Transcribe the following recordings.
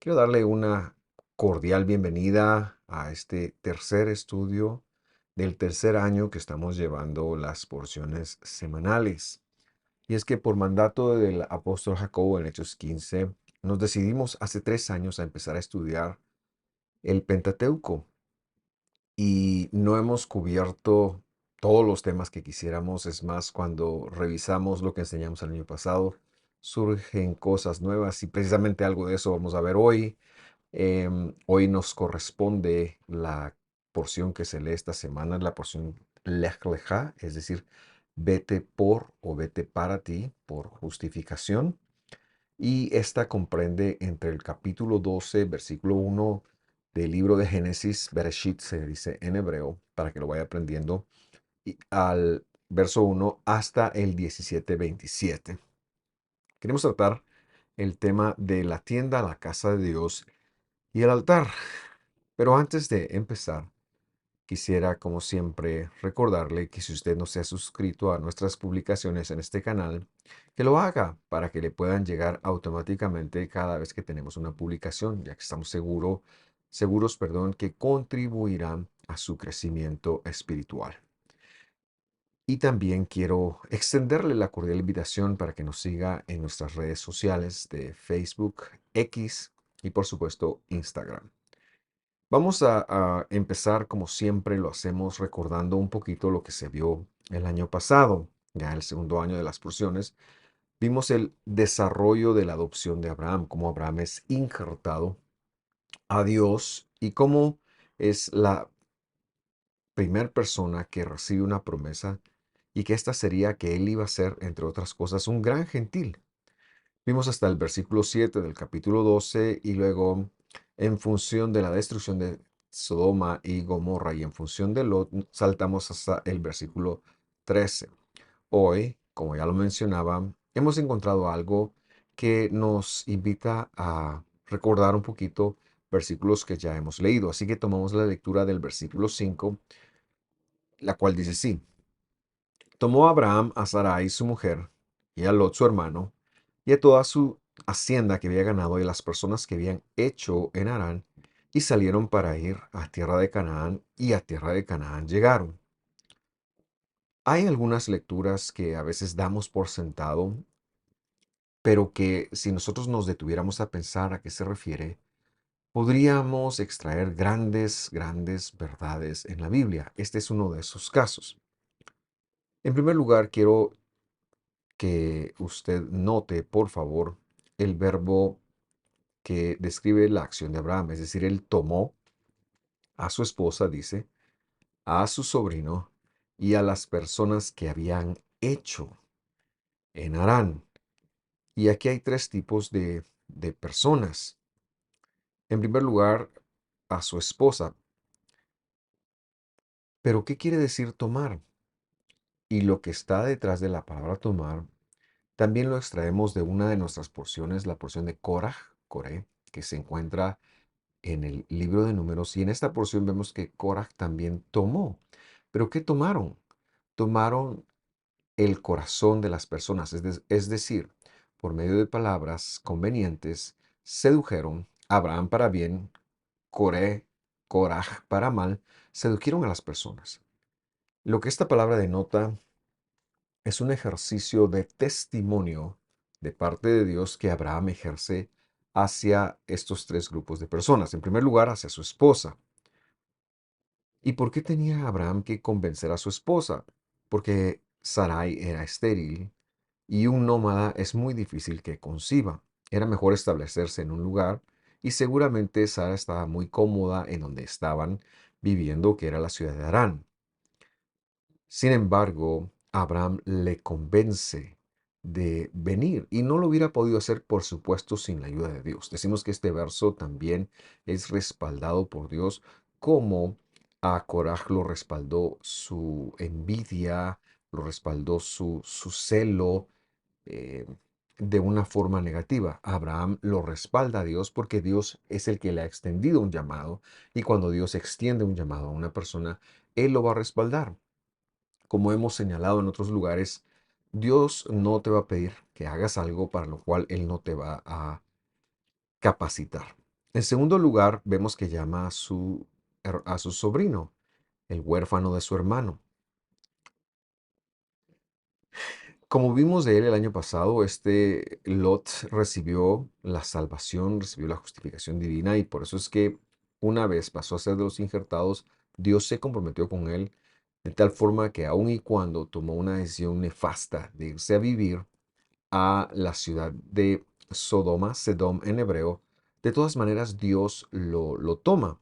Quiero darle una cordial bienvenida a este tercer estudio del tercer año que estamos llevando las porciones semanales. Y es que por mandato del apóstol Jacobo en Hechos 15, nos decidimos hace 3 años a empezar a estudiar el Pentateuco y no hemos cubierto todos los temas que quisiéramos. Es más, cuando revisamos lo que enseñamos el año pasado, surgen cosas nuevas y precisamente algo de eso vamos a ver hoy. Hoy nos corresponde la porción que se lee esta semana, la porción Lech Lecha, es decir, vete por o vete para ti, por justificación. Y esta comprende entre el capítulo 12, versículo 1 del libro de Génesis, Bereshit se dice en hebreo, para que lo vaya aprendiendo, y al verso 1 hasta el 17-27. Queremos tratar el tema de la tienda, la casa de Dios y el altar. Pero antes de empezar, quisiera, como siempre, recordarle que si usted no se ha suscrito a nuestras publicaciones en este canal, que lo haga para que le puedan llegar automáticamente cada vez que tenemos una publicación, ya que estamos seguros, que contribuirán a su crecimiento espiritual. Y también quiero extenderle la cordial invitación para que nos siga en nuestras redes sociales de Facebook, X y por supuesto Instagram. Vamos a empezar como siempre lo hacemos recordando un poquito lo que se vio el año pasado, ya el segundo año de las porciones. Vimos el desarrollo de la adopción de Abraham, cómo Abraham es injertado a Dios y cómo es la primera persona que recibe una promesa y que esta sería que él iba a ser, entre otras cosas, un gran gentil. Vimos hasta el versículo 7 del capítulo 12 y luego en función de la destrucción de Sodoma y Gomorra y en función de Lot saltamos hasta el versículo 13. Hoy, como ya lo mencionaba, hemos encontrado algo que nos invita a recordar un poquito versículos que ya hemos leído. Así que tomamos la lectura del versículo 5, la cual dice así: Tomó Abraham a Sarai su mujer, y a Lot su hermano, y a toda su hacienda que había ganado y a las personas que habían hecho en Harán, y salieron para ir a tierra de Canaán, y a tierra de Canaán llegaron. Hay algunas lecturas que a veces damos por sentado, pero que si nosotros nos detuviéramos a pensar a qué se refiere, podríamos extraer grandes verdades en la Biblia. Este es uno de esos casos. En primer lugar, quiero que usted note, por favor, el verbo que describe la acción de Abraham. Es decir, él tomó a su esposa, dice, a su sobrino y a las personas que habían hecho en Harán. Y aquí hay tres tipos de personas. En primer lugar, a su esposa. Pero, ¿qué quiere decir tomar? Y lo que está detrás de la palabra tomar, también lo extraemos de una de nuestras porciones, la porción de Korah, Coré, que se encuentra en el libro de Números. Y en esta porción vemos que Korah también tomó. ¿Pero qué tomaron? Tomaron el corazón de las personas, es decir, por medio de palabras convenientes, sedujeron a Abraham para bien, Coré, Korah para mal, sedujeron a las personas. Lo que esta palabra denota es un ejercicio de testimonio de parte de Dios que Abraham ejerce hacia estos tres grupos de personas. En primer lugar, hacia su esposa. ¿Y por qué tenía Abraham que convencer a su esposa? Porque Sarai era estéril y un nómada es muy difícil que conciba. Era mejor establecerse en un lugar y seguramente Sara estaba muy cómoda en donde estaban viviendo, que era la ciudad de Harán. Sin embargo, Abraham le convence de venir y no lo hubiera podido hacer, por supuesto, sin la ayuda de Dios. Decimos que este verso también es respaldado por Dios, como a Coraj lo respaldó su envidia, lo respaldó su celo, eh, de una forma negativa. Abraham lo respalda a Dios porque Dios es el que le ha extendido un llamado, y cuando Dios extiende un llamado a una persona, Él lo va a respaldar. Como hemos señalado en otros lugares, Dios no te va a pedir que hagas algo para lo cual Él no te va a capacitar. En segundo lugar, vemos que llama a su sobrino, el huérfano de su hermano. Como vimos de él el año pasado, este Lot recibió la salvación, recibió la justificación divina y por eso es que una vez pasó a ser de los injertados, Dios se comprometió con él de tal forma que aun y cuando tomó una decisión nefasta de irse a vivir a la ciudad de Sodoma, Sedom en hebreo, de todas maneras Dios lo toma,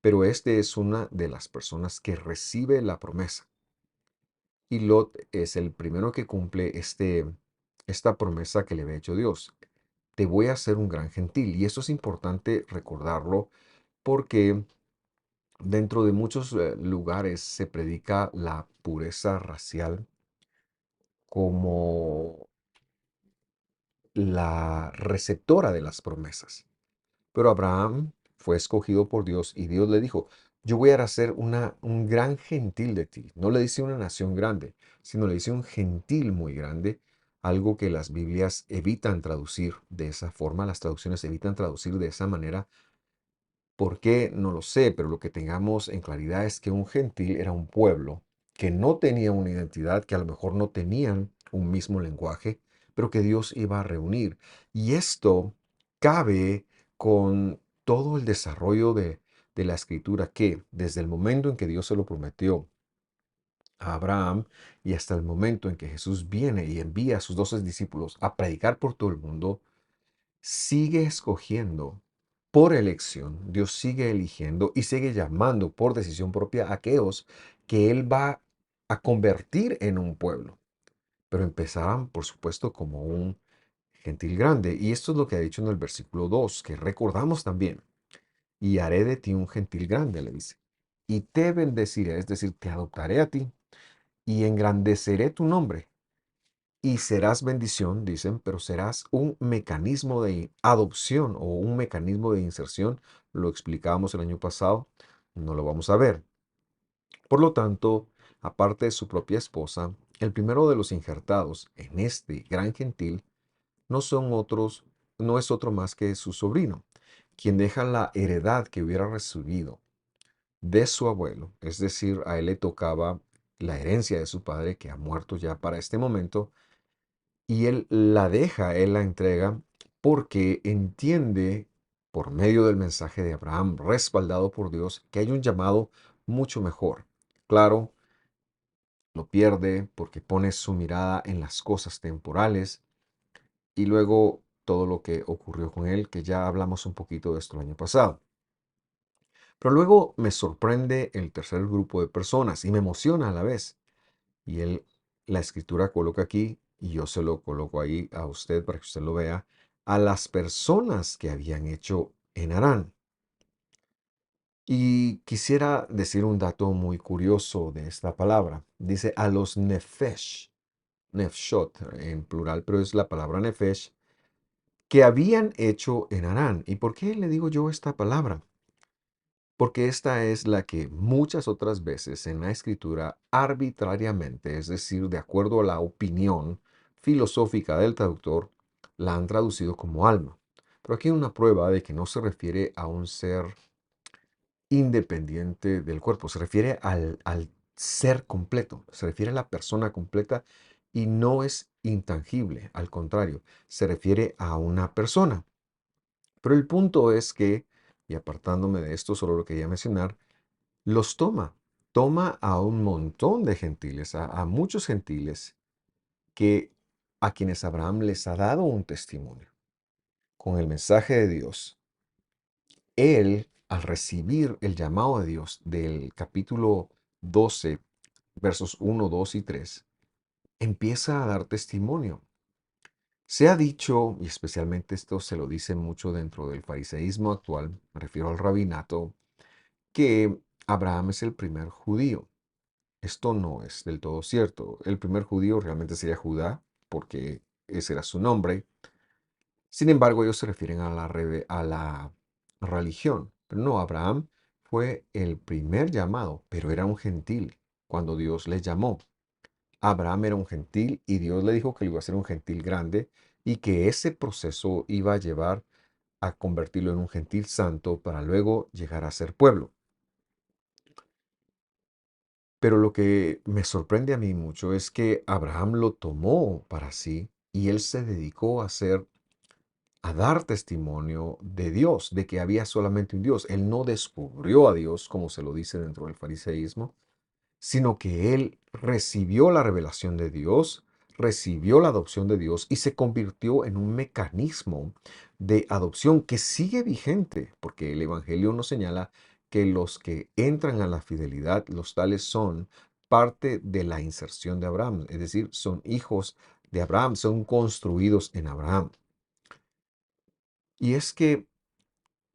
pero este es una de las personas que recibe la promesa. Y Lot es el primero que cumple esta promesa que le había hecho Dios. Te voy a hacer un gran gentil. Y eso es importante recordarlo porque dentro de muchos lugares se predica la pureza racial como la receptora de las promesas. Pero Abraham fue escogido por Dios y Dios le dijo, yo voy a hacer un gran gentil de ti. No le dice una nación grande, sino le dice un gentil muy grande, algo que las Biblias evitan traducir de esa forma, las traducciones evitan traducir de esa manera. ¿Por qué? No lo sé, pero lo que tengamos en claridad es que un gentil era un pueblo que no tenía una identidad, que a lo mejor no tenían un mismo lenguaje, pero que Dios iba a reunir. Y esto cabe con todo el desarrollo de la escritura que desde el momento en que Dios se lo prometió a Abraham y hasta el momento en que Jesús viene y envía a sus 12 discípulos a predicar por todo el mundo, sigue escogiendo por elección, Dios sigue eligiendo y sigue llamando por decisión propia a aquellos que Él va a convertir en un pueblo. Pero empezarán, por supuesto, como un gentil grande. Y esto es lo que ha dicho en el versículo 2 que recordamos también. Y haré de ti un gentil grande, le dice. Y te bendeciré, es decir, te adoptaré a ti y engrandeceré tu nombre y serás bendición, dicen, pero serás un mecanismo de adopción o un mecanismo de inserción. Lo explicábamos el año pasado, no lo vamos a ver. Por lo tanto, aparte de su propia esposa, el primero de los injertados en este gran gentil no son otros, no es otro más que su sobrino, quien deja la heredad que hubiera recibido de su abuelo, es decir, a él le tocaba la herencia de su padre, que ha muerto ya para este momento, y él la deja, él la entrega, porque entiende por medio del mensaje de Abraham, respaldado por Dios, que hay un llamado mucho mejor. Claro, lo pierde porque pone su mirada en las cosas temporales y luego todo lo que ocurrió con él, que ya hablamos un poquito de esto el año pasado. Pero luego me sorprende el tercer grupo de personas y me emociona a la vez. Y él, la escritura coloca aquí, y yo se lo coloco ahí a usted para que usted lo vea, a las personas que habían hecho en Harán. Y quisiera decir un dato muy curioso de esta palabra. Dice a los nefesh, nefshot en plural, pero es la palabra nefesh, que habían hecho en Harán. ¿Y por qué le digo yo esta palabra? Porque esta es la que muchas otras veces en la escritura arbitrariamente, es decir, de acuerdo a la opinión filosófica del traductor, la han traducido como alma. Pero aquí hay una prueba de que no se refiere a un ser independiente del cuerpo, se refiere al ser completo, se refiere a la persona completa y no es intangible, al contrario, se refiere a una persona. Pero el punto es que, y apartándome de esto, solo lo quería mencionar, los toma a un montón de gentiles, a muchos gentiles que a quienes Abraham les ha dado un testimonio con el mensaje de Dios. Él, al recibir el llamado de Dios del capítulo 12, versos 1, 2 y 3, empieza a dar testimonio. Se ha dicho, y especialmente esto se lo dice mucho dentro del fariseísmo actual, me refiero al rabinato, que Abraham es el primer judío. Esto no es del todo cierto. El primer judío realmente sería Judá, porque ese era su nombre. Sin embargo, ellos se refieren a a la religión. Pero no, Abraham fue el primer llamado, pero era un gentil cuando Dios le llamó. Abraham era un gentil y Dios le dijo que iba a ser un gentil grande y que ese proceso iba a llevar a convertirlo en un gentil santo para luego llegar a ser pueblo. Pero lo que me sorprende a mí mucho es que Abraham lo tomó para sí y él se dedicó a dar testimonio de Dios, de que había solamente un Dios. Él no descubrió a Dios, como se lo dice dentro del fariseísmo, sino que él recibió la revelación de Dios, recibió la adopción de Dios y se convirtió en un mecanismo de adopción que sigue vigente, porque el Evangelio nos señala que los que entran a la fidelidad, los tales son parte de la inserción de Abraham, es decir, son hijos de Abraham, son construidos en Abraham. Y es que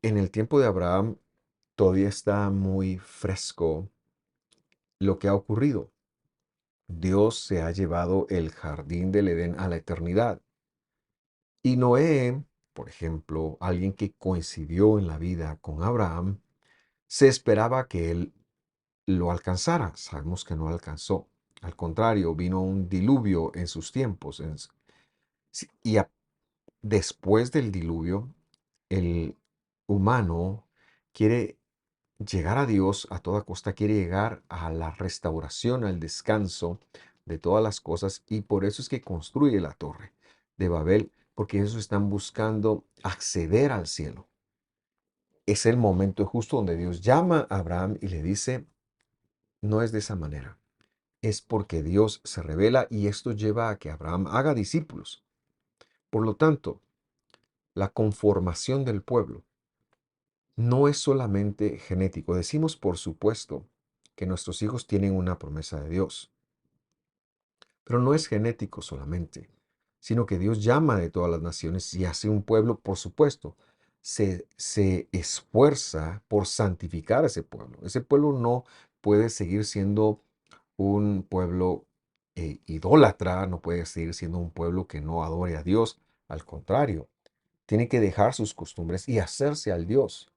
en el tiempo de Abraham todavía está muy fresco lo que ha ocurrido. Dios se ha llevado el jardín del Edén a la eternidad. Y Noé, por ejemplo, alguien que coincidió en la vida con Abraham, se esperaba que él lo alcanzara. Sabemos que no alcanzó. Al contrario, vino un diluvio en sus tiempos. Sí, y después del diluvio, el humano quiere llegar a Dios a toda costa, quiere llegar a la restauración, al descanso de todas las cosas, y por eso es que construye la torre de Babel, porque ellos están buscando acceder al cielo. Es el momento justo donde Dios llama a Abraham y le dice, no es de esa manera, es porque Dios se revela y esto lleva a que Abraham haga discípulos. Por lo tanto, la conformación del pueblo no es solamente genético. Decimos, por supuesto, que nuestros hijos tienen una promesa de Dios, pero no es genético solamente, sino que Dios llama de todas las naciones y hace un pueblo, por supuesto, se esfuerza por santificar a ese pueblo. Ese pueblo no puede seguir siendo un pueblo idólatra, no puede seguir siendo un pueblo que no adore a Dios. Al contrario, tiene que dejar sus costumbres y hacerse al Dios.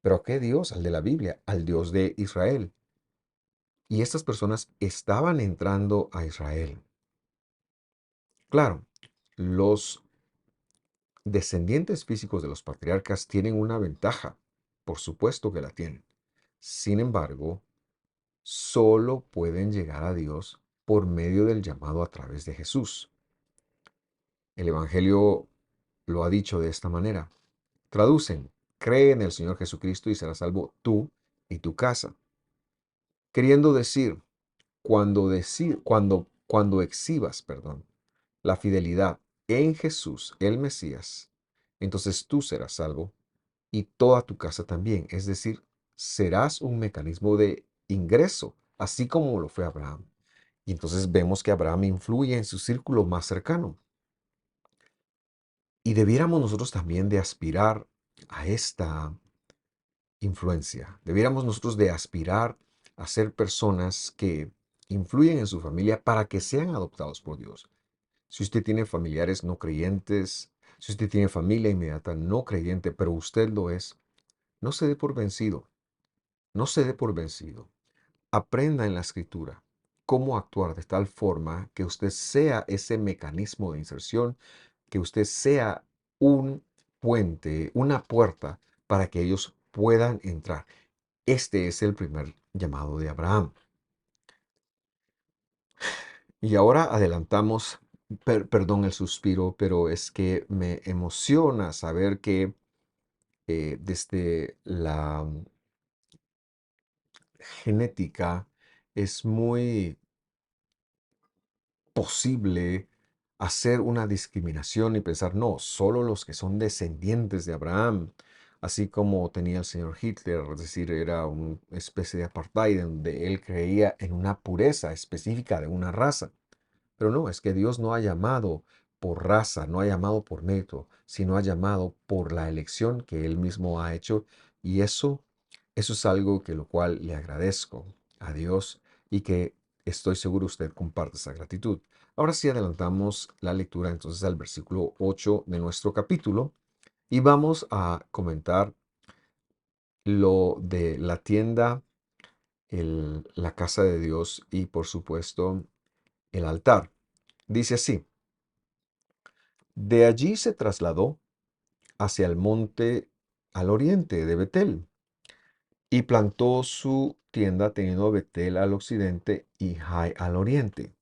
¿Pero a qué Dios? Al de la Biblia, al Dios de Israel. Y estas personas estaban entrando a Israel. Claro, los descendientes físicos de los patriarcas tienen una ventaja. Por supuesto que la tienen. Sin embargo, solo pueden llegar a Dios por medio del llamado a través de Jesús. El Evangelio lo ha dicho de esta manera. Traducen, cree en el Señor Jesucristo y serás salvo tú y tu casa. Queriendo decir, cuando exhibas, perdón, la fidelidad en Jesús, el Mesías, entonces tú serás salvo y toda tu casa también. Es decir, serás un mecanismo de ingreso, así como lo fue Abraham. Y entonces vemos que Abraham influye en su círculo más cercano. Y debiéramos nosotros también de aspirar a esta influencia. Debiéramos nosotros de aspirar a ser personas que influyen en su familia para que sean adoptados por Dios. Si usted tiene familiares no creyentes, si usted tiene familia inmediata no creyente, pero usted lo es, no se dé por vencido, no se dé por vencido. Aprenda en la escritura cómo actuar de tal forma que usted sea ese mecanismo de inserción, que usted sea un puente, una puerta para que ellos puedan entrar. Este es el primer llamado de Abraham. Y ahora adelantamos, perdón el suspiro, pero es que me emociona saber que desde la genética es muy posible hacer una discriminación y pensar, no, solo los que son descendientes de Abraham, así como tenía el señor Hitler, es decir, era una especie de apartheid donde él creía en una pureza específica de una raza. Pero no, es que Dios no ha llamado por raza, no ha llamado por mérito, sino ha llamado por la elección que Él mismo ha hecho. Y eso es algo que lo cual le agradezco a Dios y que estoy seguro usted comparte esa gratitud. Ahora sí adelantamos la lectura entonces al versículo 8 de nuestro capítulo y vamos a comentar lo de la tienda, la casa de Dios y por supuesto el altar. Dice así. De allí se trasladó hacia el monte al oriente de Betel, y plantó su tienda teniendo Betel al occidente y Jai al oriente.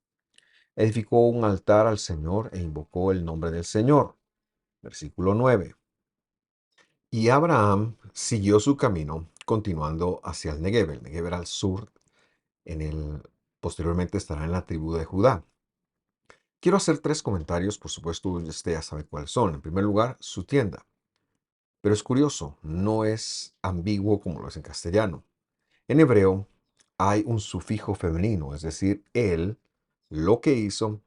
Edificó un altar al Señor e invocó el nombre del Señor. Versículo 9. Y Abraham siguió su camino, continuando hacia el Negev. El Negev era al sur, posteriormente estará en la tribu de Judá. Quiero hacer tres comentarios, por supuesto, usted ya sabe cuáles son. En primer lugar, su tienda. Pero es curioso, no es ambiguo como lo es en castellano. En hebreo hay un sufijo femenino, es decir, él lo que hizo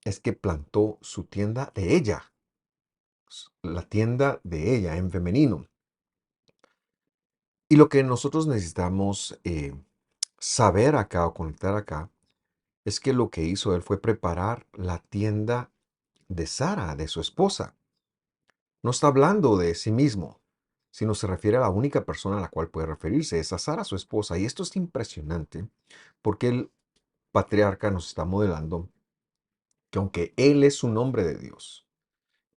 es que plantó su tienda de ella, la tienda de ella en femenino. Y lo que nosotros necesitamos saber acá o conectar acá es que lo que hizo él fue preparar la tienda de Sara, de su esposa. No está hablando de sí mismo, sino se refiere a la única persona a la cual puede referirse, es a Sara, su esposa. Y esto es impresionante porque el patriarca nos está modelando que aunque él es un hombre de Dios,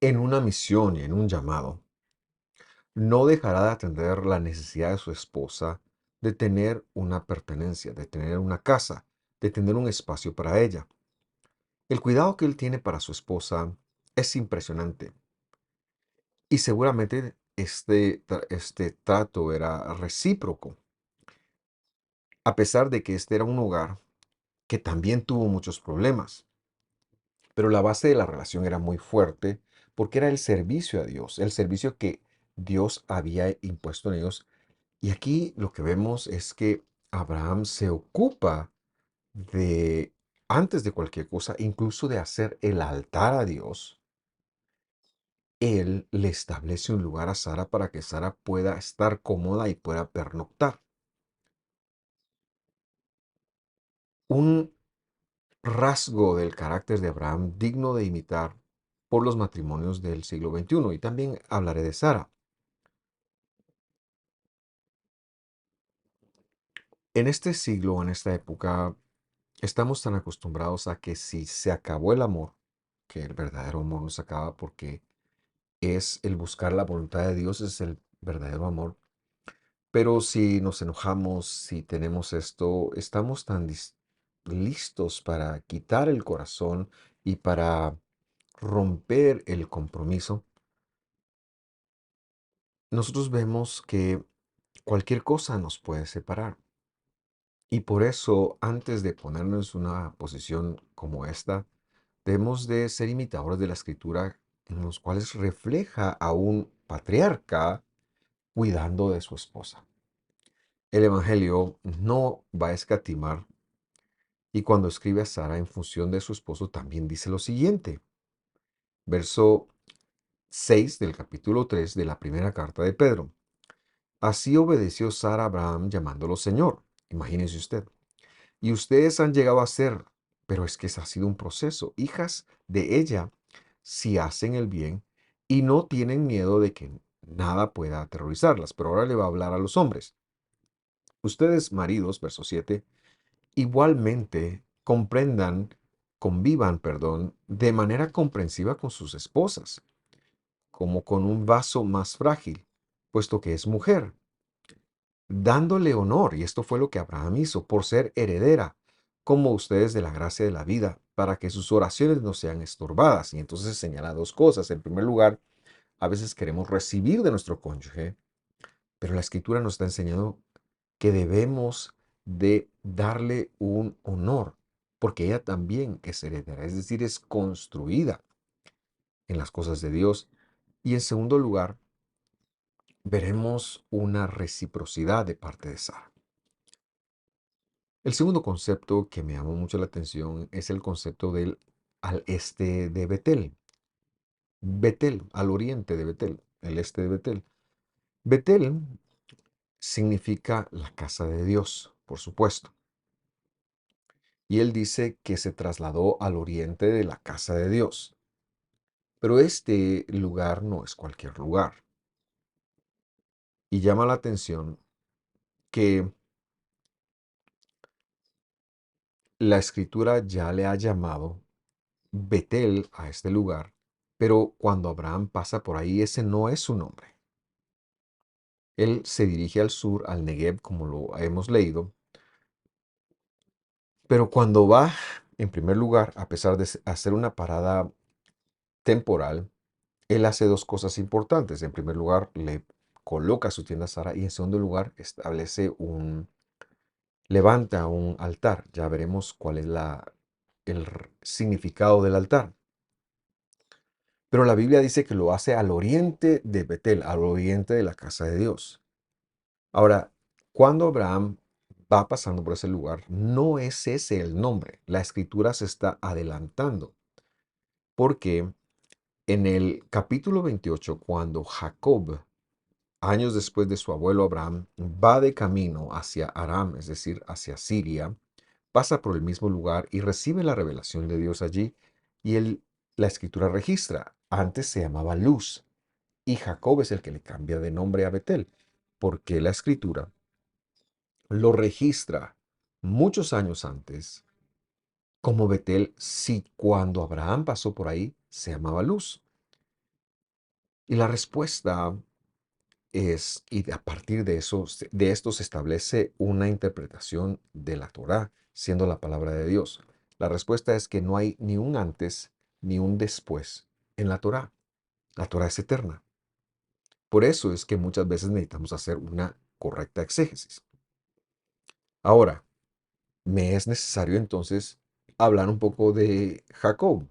en una misión y en un llamado, no dejará de atender la necesidad de su esposa de tener una pertenencia, de tener una casa, de tener un espacio para ella. El cuidado que él tiene para su esposa es impresionante y seguramente este trato era recíproco, a pesar de que este era un hogar que también tuvo muchos problemas. Pero la base de la relación era muy fuerte porque era el servicio a Dios, el servicio que Dios había impuesto en ellos. Y aquí lo que vemos es que Abraham se ocupa de, antes de cualquier cosa, incluso de hacer el altar a Dios. Él le establece un lugar a Sara para que Sara pueda estar cómoda y pueda pernoctar. Un rasgo del carácter de Abraham digno de imitar por los matrimonios del siglo XXI. Y también hablaré de Sara. En este siglo, en esta época, estamos tan acostumbrados a que si se acabó el amor, que el verdadero amor no se acaba porque es el buscar la voluntad de Dios, es el verdadero amor. Pero si nos enojamos, si tenemos esto, estamos tan listos para quitar el corazón y para romper el compromiso. Nosotros vemos que cualquier cosa nos puede separar. Y por eso, antes de ponernos en una posición como esta, debemos de ser imitadores de la escritura en los cuales refleja a un patriarca cuidando de su esposa. El Evangelio no va a escatimar y cuando escribe a Sara en función de su esposo también dice lo siguiente. Verso 6 del capítulo 3 de la primera carta de Pedro. Así obedeció Sara a Abraham llamándolo Señor. Imagínese usted. Y ustedes han llegado a ser, pero es que ese ha sido un proceso, hijas de ella si hacen el bien y no tienen miedo de que nada pueda aterrorizarlas. Pero ahora le va a hablar a los hombres. Ustedes, maridos, verso 7, igualmente convivan, perdón, de manera comprensiva con sus esposas, como con un vaso más frágil, puesto que es mujer, dándole honor, y esto fue lo que Abraham hizo, por ser heredera, como ustedes de la gracia de la vida, para que sus oraciones no sean estorbadas. Y entonces señala dos cosas. En primer lugar, a veces queremos recibir de nuestro cónyuge, pero la escritura nos está enseñando que debemos de darle un honor, porque ella también es heredera, es decir, es construida en las cosas de Dios. Y en segundo lugar, veremos una reciprocidad de parte de Sara. El segundo concepto que me llamó mucho la atención es el concepto del al este de Betel. Betel, al oriente de Betel, el este de Betel. Betel significa la casa de Dios, por supuesto. Y él dice que se trasladó al oriente de la casa de Dios. Pero este lugar no es cualquier lugar. Y llama la atención que la escritura ya le ha llamado Betel a este lugar, Pero cuando Abraham pasa por ahí, ese no es su nombre. Él se dirige al sur, al Negev, como lo hemos leído, pero cuando va, en primer lugar, a pesar de hacer una parada temporal, él hace dos cosas importantes. En primer lugar, le coloca su tienda a Sara y en segundo lugar, levanta un altar. Ya veremos cuál es el significado del altar. Pero la Biblia dice que lo hace al oriente de Betel, al oriente de la casa de Dios. Ahora, cuando Abraham va pasando por ese lugar, no es ese el nombre. La escritura se está adelantando. Porque en el capítulo 28, cuando Jacob, años después de su abuelo Abraham, va de camino hacia Aram, es decir, hacia Siria, pasa por el mismo lugar y recibe la revelación de Dios allí. Y la escritura registra, antes se llamaba Luz, y Jacob es el que le cambia de nombre a Betel, porque la escritura lo registra muchos años antes como Betel, si cuando Abraham pasó por ahí se llamaba Luz. Y la respuesta y a partir de eso, de esto se establece una interpretación de la Torá, siendo la palabra de Dios. La respuesta es que no hay ni un antes ni un después en la Torá. La Torá es eterna. Por eso es que muchas veces necesitamos hacer una correcta exégesis. Ahora, me es necesario entonces hablar un poco de Jacob,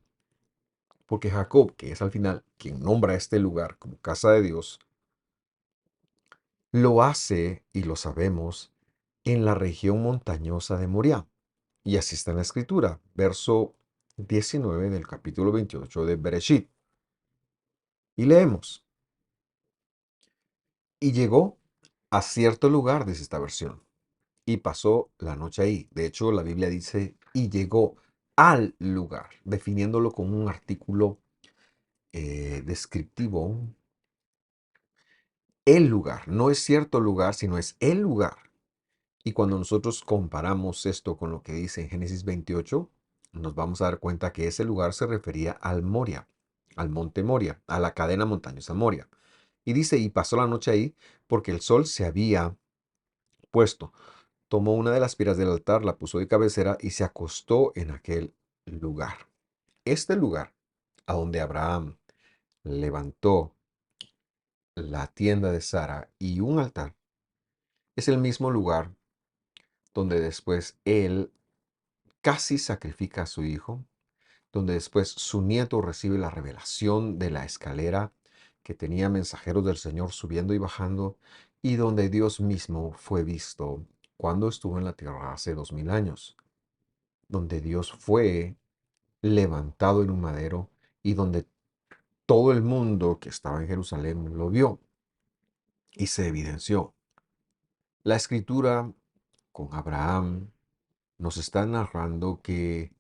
porque Jacob, que es al final quien nombra este lugar como casa de Dios, lo hace, y lo sabemos, en la región montañosa de Moriah. Y así está en la escritura, verso 19 del capítulo 28 de Bereshit. Y leemos, y llegó a cierto lugar, dice esta versión, y pasó la noche ahí. De hecho, la Biblia dice, y llegó al lugar, definiéndolo con un artículo descriptivo. El lugar, no es cierto lugar, sino es el lugar. Y cuando nosotros comparamos esto con lo que dice en Génesis 28, nos vamos a dar cuenta que ese lugar se refería al Moria, al monte Moria, a la cadena montañosa Moria. Y dice, y pasó la noche ahí porque el sol se había puesto. Tomó una de las piras del altar, la puso de cabecera y se acostó en aquel lugar. Este lugar, a donde Abraham levantó la tienda de Sara y un altar, es el mismo lugar donde después él casi sacrifica a su hijo, donde después su nieto recibe la revelación de la escalera que tenía mensajeros del Señor subiendo y bajando, y donde Dios mismo fue visto cuando estuvo en la tierra hace 2000 años, donde Dios fue levantado en un madero y donde todo el mundo que estaba en Jerusalén lo vio y se evidenció. La escritura con Abraham nos está narrando que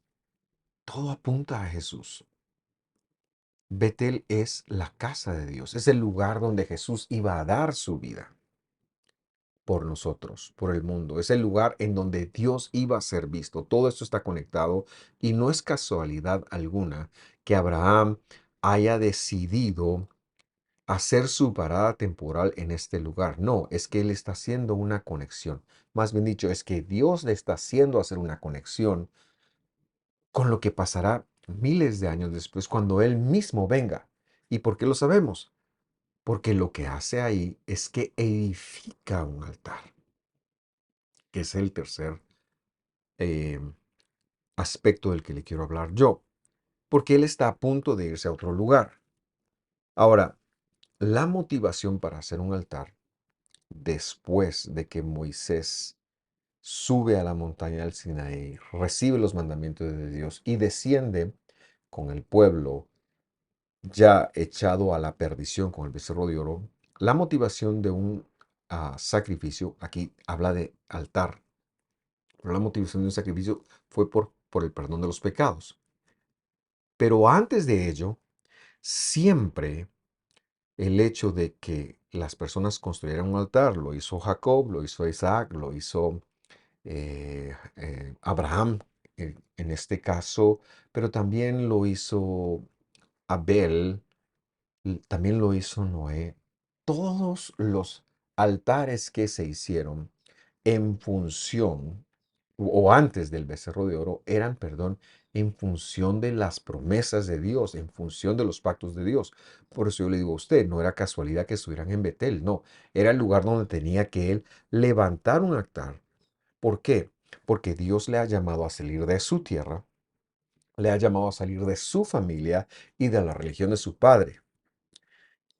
todo apunta a Jesús. Betel es la casa de Dios, es el lugar donde Jesús iba a dar su vida por nosotros, por el mundo. Es el lugar en donde Dios iba a ser visto. Todo esto está conectado y no es casualidad alguna que Abraham haya decidido hacer su parada temporal en este lugar. No, es que él está haciendo una conexión. Más bien dicho, es que Dios le está haciendo hacer una conexión con lo que pasará miles de años después cuando Él mismo venga. ¿Y por qué lo sabemos? Porque lo que hace ahí es que edifica un altar, que es el tercer eh, aspecto del que le quiero hablar yo, porque Él está a punto de irse a otro lugar. Ahora, la motivación para hacer un altar después de que Moisés sube a la montaña del Sinaí, recibe los mandamientos de Dios y desciende con el pueblo ya echado a la perdición con el becerro de oro, la motivación de un sacrificio, aquí habla de altar, pero la motivación de un sacrificio fue por el perdón de los pecados. Pero antes de ello, siempre el hecho de que las personas construyeran un altar, lo hizo Jacob, lo hizo Isaac, lo hizo Abraham en este caso, pero también lo hizo Abel, también lo hizo Noé. Todos los altares que se hicieron en función o antes del becerro de oro eran, perdón, en función de las promesas de Dios, en función de los pactos de Dios. Por eso yo le digo a usted, no era casualidad que estuvieran en Betel, no, era el lugar donde tenía que él levantar un altar. ¿Por qué? Porque Dios le ha llamado a salir de su tierra, le ha llamado a salir de su familia y de la religión de su padre.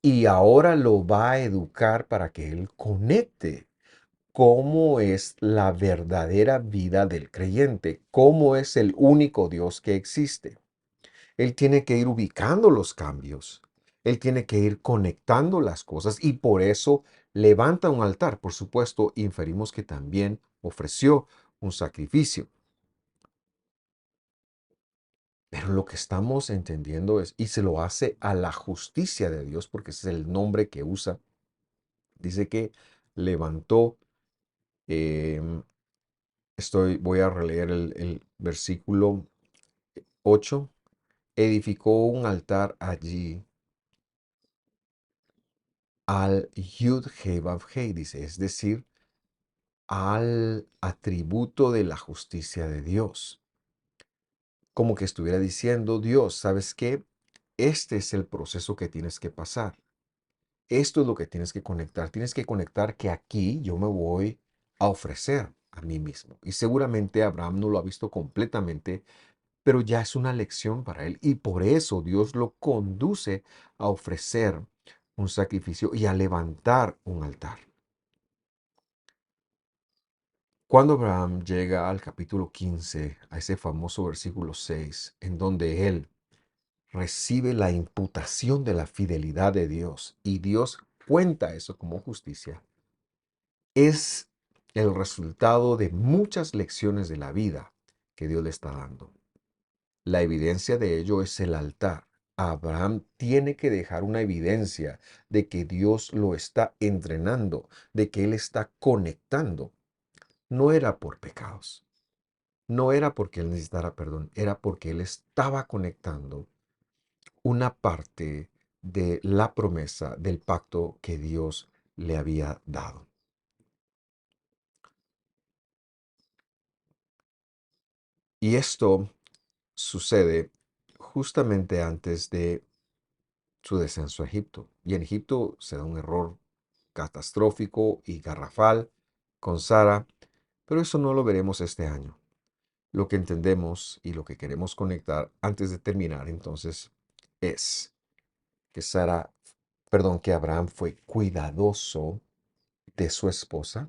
Y ahora lo va a educar para que él conecte cómo es la verdadera vida del creyente, cómo es el único Dios que existe. Él tiene que ir ubicando los cambios, él tiene que ir conectando las cosas y por eso levanta un altar. Por supuesto, inferimos que también ofreció un sacrificio. Pero lo que estamos entendiendo es, y se lo hace a la justicia de Dios, porque ese es el nombre que usa, dice que levantó, em, voy a releer el versículo 8, edificó un altar allí al Yud Heh Vav Heh, dice, es decir, al atributo de la justicia de Dios. Como que estuviera diciendo, Dios, ¿sabes qué? Este es el proceso que tienes que pasar. Esto es lo que tienes que conectar. Tienes que conectar que aquí yo me voy a ofrecer a mí mismo. Y seguramente Abraham no lo ha visto completamente, pero ya es una lección para él. Y por eso Dios lo conduce a ofrecer un sacrificio y a levantar un altar. Cuando Abraham llega al capítulo 15, a ese famoso versículo 6, en donde él recibe la imputación de la fidelidad de Dios y Dios cuenta eso como justicia, es el resultado de muchas lecciones de la vida que Dios le está dando. La evidencia de ello es el altar. Abraham tiene que dejar una evidencia de que Dios lo está entrenando, de que Él está conectando. No era por pecados, no era porque Él necesitara perdón, era porque Él estaba conectando una parte de la promesa del pacto que Dios le había dado. Y esto sucede justamente antes de su descenso a Egipto. Y en Egipto se da un error catastrófico y garrafal con Sara, pero eso no lo veremos este año. Lo que entendemos y lo que queremos conectar antes de terminar entonces es que que Abraham fue cuidadoso de su esposa,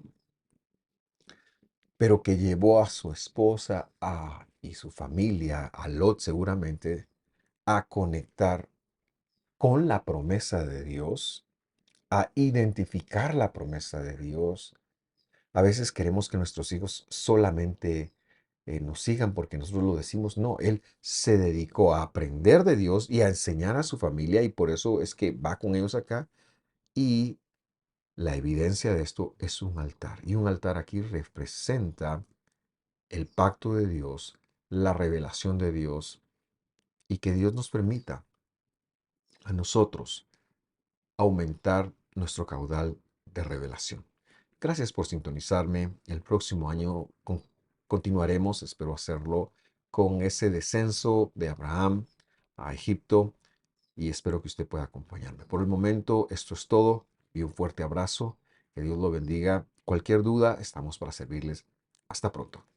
pero que llevó a su esposa y su familia, a Lot seguramente, a conectar con la promesa de Dios, a identificar la promesa de Dios. A veces queremos que nuestros hijos solamente nos sigan porque nosotros lo decimos. No, él se dedicó a aprender de Dios y a enseñar a su familia y por eso es que va con ellos acá. Y la evidencia de esto es un altar. Y un altar aquí representa el pacto de Dios, la revelación de Dios y que Dios nos permita a nosotros aumentar nuestro caudal de revelación. Gracias por sintonizarme. El próximo año continuaremos, espero hacerlo, con ese descenso de Abraham a Egipto y espero que usted pueda acompañarme. Por el momento, esto es todo y un fuerte abrazo. Que Dios lo bendiga. Cualquier duda, estamos para servirles. Hasta pronto.